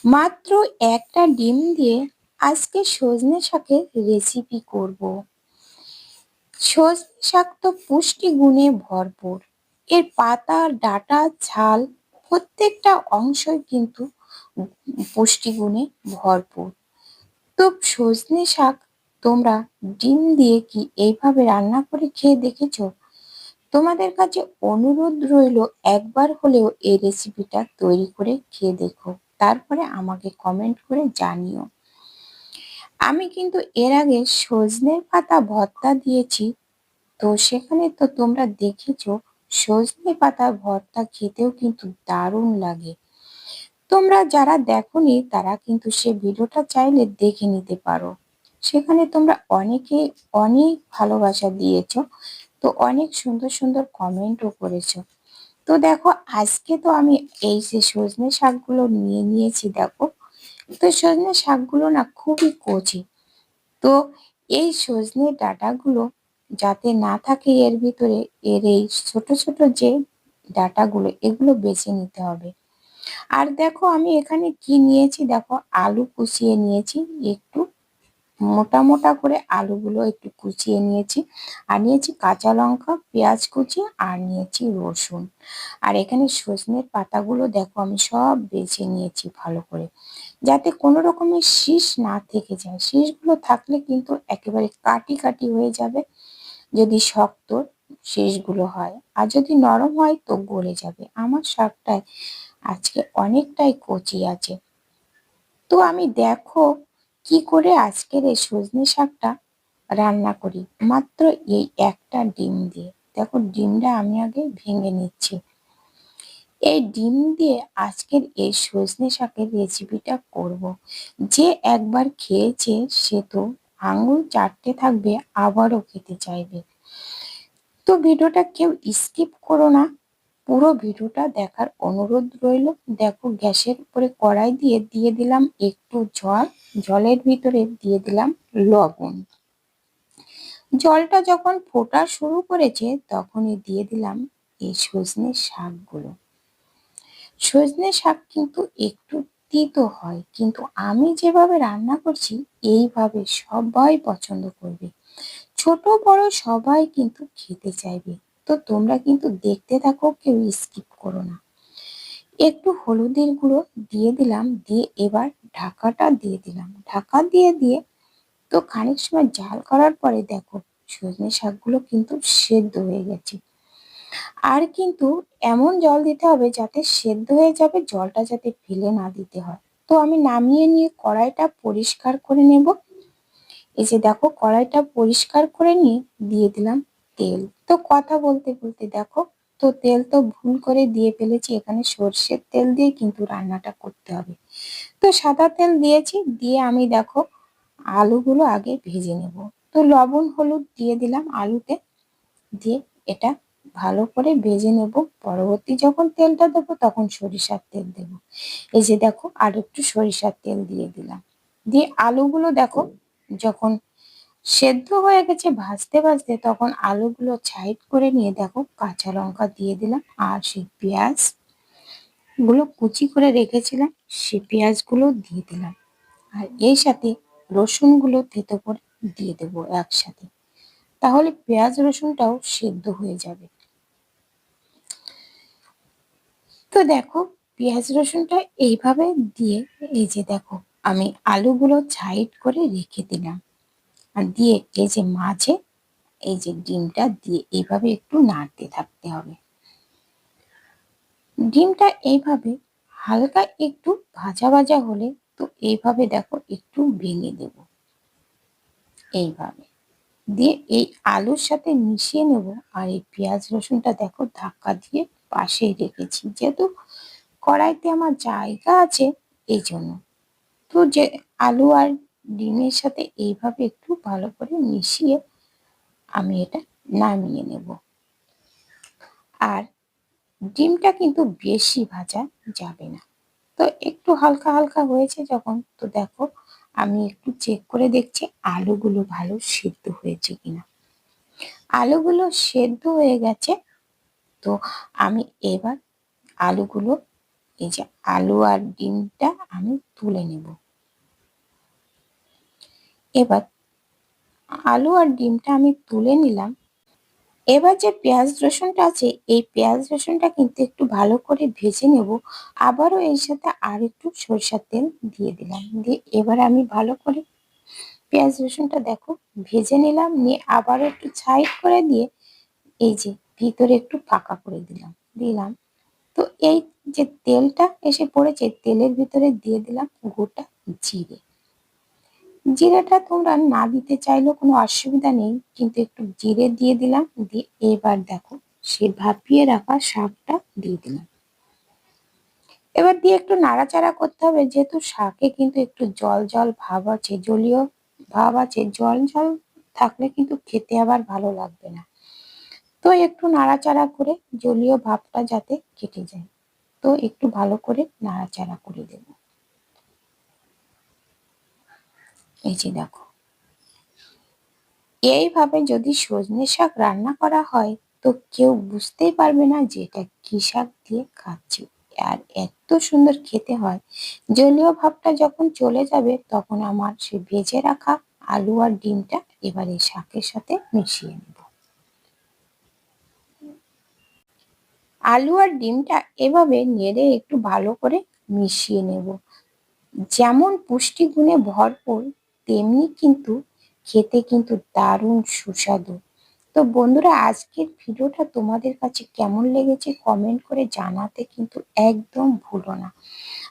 মাত্র একটা ডিম দিয়ে আজকে সজনে শাকের রেসিপি করব। সজনে শাক তো পুষ্টি গুণে ভরপুর। এর পাতা, ডাঁটা, ছাল প্রত্যেকটা অংশই কিন্তু পুষ্টি গুণে ভরপুর। তো সজনে শাক তোমরা ডিম দিয়ে কি এইভাবে রান্না করে খেয়ে দেখেছো? তোমাদের কাছে অনুরোধ রইল, একবার হলেও এই রেসিপিটা তৈরি করে খেয়ে দেখো, তারপরে আমাকে কমেন্ট করে জানিও। আমি কিন্তু এর আগে সজনের পাতা ভর্তা দিয়েছি, তো সেখানে তো তোমরা দেখেছো সজনে পাতার ভর্তা খেতেও কিন্তু দারুণ লাগে। তোমরা যারা দেখোনি তারা কিন্তু সে ভিডিওটা চাইলে দেখে নিতে পারো। সেখানে তোমরা অনেকে অনেক ভালোবাসা দিয়েছো, তো অনেক সুন্দর সুন্দর কমেন্টও করেছো। তো দেখো, আজকে তো আমি এই যে সজনে শাকগুলো নিয়ে নিয়েছি দেখো। তো সজনে শাকগুলো না খুবই কচি। তো এই সজনে ডাঁটাগুলো যাতে না থাকে এর ভিতরে, এর এই ছোট ছোট যে ডাঁটাগুলো এগুলো বেছে নিতে হবে। আর দেখো আমি এখানে কি নিয়েছি, দেখো আলু কুচিয়ে নিয়েছি একটু মোটা মোটা করে, আলুগুলো একটু কুচিয়ে নিয়েছি। আর নিয়েছি কাঁচা লঙ্কা, পেঁয়াজ কুচি, আর নিয়েছি রসুন। আর এখানে সজনের পাতাগুলো দেখো আমি সব বেছে নিয়েছি ভালো করে, যাতে কোনো রকমের শীষ না থেকে যায়। শীষগুলো থাকলে কিন্তু একেবারে কাটি কাটি হয়ে যাবে যদি শক্ত শীষগুলো হয়, আর যদি নরম হয় তো গলে যাবে। আমার শাকটায় আজকে অনেকটাই কচি আছে। তো আমি দেখো কি করে আজকের এই সজনে শাকটা রান্না করি, মাত্র এই একটা ডিম দিয়ে। দেখো ডিমটা আমি আগে ভেঙে নিচ্ছি। এই ডিম দিয়ে আজকের এই সজনে শাকের রেসিপিটা করব। যে একবার খেয়েছে সে তো আঙুল চাটতে থাকবে, আবারও খেতে চাইবে। তো ভিডিওটা কেউ স্কিপ করো না, পুরো ভিডিওটা দেখার অনুরোধ রইল। দেখো গ্যাসের উপরে কড়াই দিয়ে দিয়ে দিলাম একটু জল, জলের ভিতরে দিয়ে দিলাম লবণ। জলটা যখন ফোটা শুরু করেছে তখনই দিয়ে দিলাম এই সজনে শাকগুলো। সজনে শাক কিন্তু একটু তিতো হয়, কিন্তু আমি যেভাবে রান্না করছি এইভাবে সবাই পছন্দ করবে, ছোট বড় সবাই কিন্তু খেতে চাইবে। তো তোমরা কিন্তু দেখতে থাকো, কেউ স্কিপ করো না। একটু হলুদের গুঁড়ো দিয়ে দিলাম, দিয়ে এবার ঢাকাটা দিয়ে দিলাম। ঢাকা দিয়ে দিয়ে তো খানিক সময় জাল করার পরে দেখো সজনে শাকগুলো কিন্তু সেদ্ধ হয়ে গেছে। আর কিন্তু এমন জল দিতে হবে যাতে সেদ্ধ হয়ে যাবে, জলটা যাতে ফেলে না দিতে হয়। তো আমি নামিয়ে নিয়ে কড়াইটা পরিষ্কার করে নেব। এই যে দেখো কড়াইটা পরিষ্কার করে নিয়ে দিয়ে দিলাম তেল। তো কথা বলতে বলতে দেখো, তো তেল তো ভুল করে দিয়ে ফেলেছি, এখানে সর্ষের তেল দিয়ে কিন্তু রান্নাটা করতে হবে। তো সাদা তেল দিয়েছি, দিয়ে আমি দেখো আলুগুলো আগে ভেজে নেব। তো লবণ হলুদ দিয়ে দিলাম আলুতে, দিয়ে এটা ভালো করে ভেজে নেব। পরবর্তী যখন তেলটা দেবো তখন সরিষার তেল দেব। এই যে দেখো আর একটু সরিষার তেল দিয়ে দিলাম, দিয়ে আলুগুলো দেখো যখন সেদ্ধ হয়ে গেছে ভাজতে ভাজতে, তখন আলুগুলো সাইড করে নিয়ে দেখো কাঁচা লঙ্কা দিয়ে দিলাম, আর সেই পেঁয়াজ গুলো কুচি করে রেখেছিলাম সেই পেঁয়াজগুলো দিয়ে দিলাম। আর এই সাথে রসুনগুলো থেতো করে দিয়ে দেবো একসাথে, তাহলে পেঁয়াজ রসুনটাও সেদ্ধ হয়ে যাবে। তো দেখো পেঁয়াজ রসুনটা এইভাবে দিয়ে, এই যে দেখো আমি আলুগুলো সাইড করে রেখে দিলাম। আর দিয়ে এই যে মাঝে এই যে ডিমটা দিয়ে এইভাবে একটু নাড়তে থাকতে হবে। ডিমটা এইভাবে হালকা একটু ভাজা ভাজা হলে, তো এইভাবে দেখো একটু ভেঙে দেব এইভাবে, দিয়ে এই আলুর সাথে মিশিয়ে নেব। আর এই পেঁয়াজ রসুনটা দেখো ধাক্কা দিয়ে পাশেই রেখেছি, যেহেতু কড়াইতে আমার জায়গা আছে এই জন্য। তো যে আলু আর ডিমের সাথে এইভাবে একটু ভালো করে মিশিয়ে আমি এটা নামিয়ে নেব। আর ডিমটা কিন্তু বেশি ভাজা যাবে না। তো একটু হালকা হালকা হয়েছে যখন, তো দেখো আমি একটু চেক করে দেখছি আলুগুলো ভালো সিদ্ধ হয়েছে কিনা। আলুগুলো সেদ্ধ হয়ে গেছে। তো আমি এবার আলুগুলো এই যে আলু আর ডিমটা আমি তুলে নেব। এবার আলু আর ডিমটা আমি তুলে নিলাম। এবার যে পেঁয়াজ রসুনটা আছে, এই পেঁয়াজ রসুনটা কিন্তু একটু ভালো করে ভেজে নেব। আবারও এর সাথে আর একটু সরষের তেল দিয়ে দিলাম। দিয়ে এবার আমি ভালো করে পেঁয়াজ রসুনটা দেখো ভেজে নিলাম। নিয়ে আবারও একটু সাইড করে দিয়ে এই যে ভিতরে একটু ফাঁকা করে দিলাম। তো এই যে তেলটা এসে পড়েছে, তেলের ভিতরে দিয়ে দিলাম গোটা জিরে। জিরেটা তোমরা না দিতে চাইলেও কোনো অসুবিধা নেই, কিন্তু একটু জিরে দিয়ে দিলাম। দিয়ে এবার দেখো সে ভাপিয়ে রাখা শাকটা দিয়ে দিলাম। এবার দিয়ে একটু নাড়াচাড়া করতে হবে, যেহেতু শাকে কিন্তু একটু জল জল ভাব আছে, জলীয় ভাব আছে। জল জল থাকলে কিন্তু খেতে আবার ভালো লাগবে না। তো একটু নাড়াচাড়া করে জলীয় ভাবটা যাতে কেটে যায়, তো একটু ভালো করে নাড়াচাড়া করে দেব। এই যে দেখো, এইভাবে যদি সজনে শাক রান্না করা হয় তো কেউ বুঝতেই পারবে না যে এটা কি শাক দিয়ে খাচ্ছি। আর এত সুন্দর খেতে হয়। জলীয় ভাবটা যখন চলে যাবে তখন আমার সে ভেজে রাখা আলু আর ডিমটা এবার এই শাকের সাথে মিশিয়ে নেব। আলু আর ডিমটা এভাবে নেড়ে একটু ভালো করে মিশিয়ে নেব। যেমন পুষ্টিগুণে ভরপুর, তেমনি কিন্তু খেতে কিন্তু দারুণ সুস্বাদু। তো বন্ধুরা, আজকের ভিডিওটা তোমাদের কাছে কেমন লেগেছে কমেন্ট করে জানাতে কিন্তু একদম ভুলো না।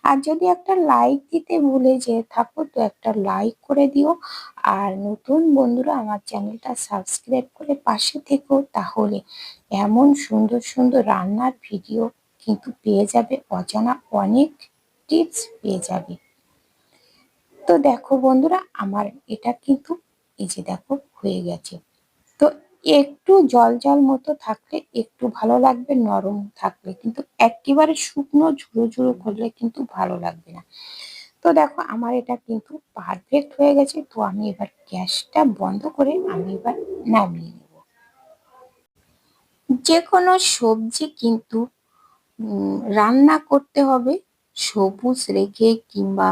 আর যদি একটা লাইক দিতে ভুলে যেয়ে থাকো তো একটা লাইক করে দিও। আর নতুন বন্ধুরা আমার চ্যানেলটা সাবস্ক্রাইব করে পাশে থেকো, তাহলে এমন সুন্দর সুন্দর রান্নার ভিডিও কিন্তু পেয়ে যাবে, অজানা অনেক টিপস পেয়ে যাবে। তো দেখো বন্ধুরা, আমার এটা কিন্তু এই যে দেখো হয়ে গেছে। তো একটু জল জল মতো থাকলে একটু ভালো লাগবে, নরম থাকলে কিন্তু একেবারে শুকনো ঝুড়ো ঝুড়ো করলে কিন্তু ভালো লাগবে না। তো দেখো আমার এটা কিন্তু পারফেক্ট হয়ে গেছে। তো আমি এবার গ্যাসটা বন্ধ করে আমি এবার নামিয়ে নেব। যে কোনো সবজি কিন্তু রান্না করতে হবে সবুজ রেখে, কিংবা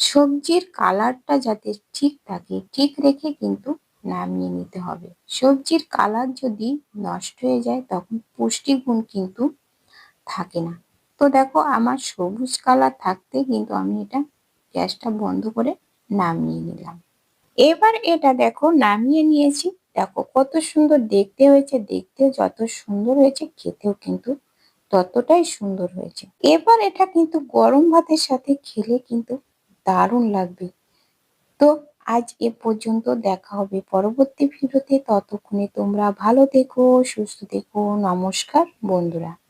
সবজির কালারটা যাতে ঠিক থাকে ঠিক রেখে কিন্তু নামিয়ে নিতে হবে। সবজির কালার যদি নষ্ট হয়ে যায় তখন পুষ্টিগুণ কিন্তু থাকে না। তো দেখো আমার সবুজ কালার থাকতে কিন্তু আমি এটা গ্যাসটা বন্ধ করে নামিয়ে নিলাম। এবার এটা দেখো নামিয়ে নিয়েছি। দেখো কত সুন্দর দেখতে হয়েছে, দেখতেও যত সুন্দর হয়েছে খেতেও কিন্তু ততটাই সুন্দর হয়েছে। এবার এটা কিন্তু গরম ভাতের সাথে খেলে কিন্তু দারুণ লাগবে। তো আজ এ পর্যন্ত, দেখা হবে পরবর্তী ভিডিওতে। ততক্ষণে তোমরা ভালো থেকো, সুস্থ থেকো। নমস্কার বন্ধুরা।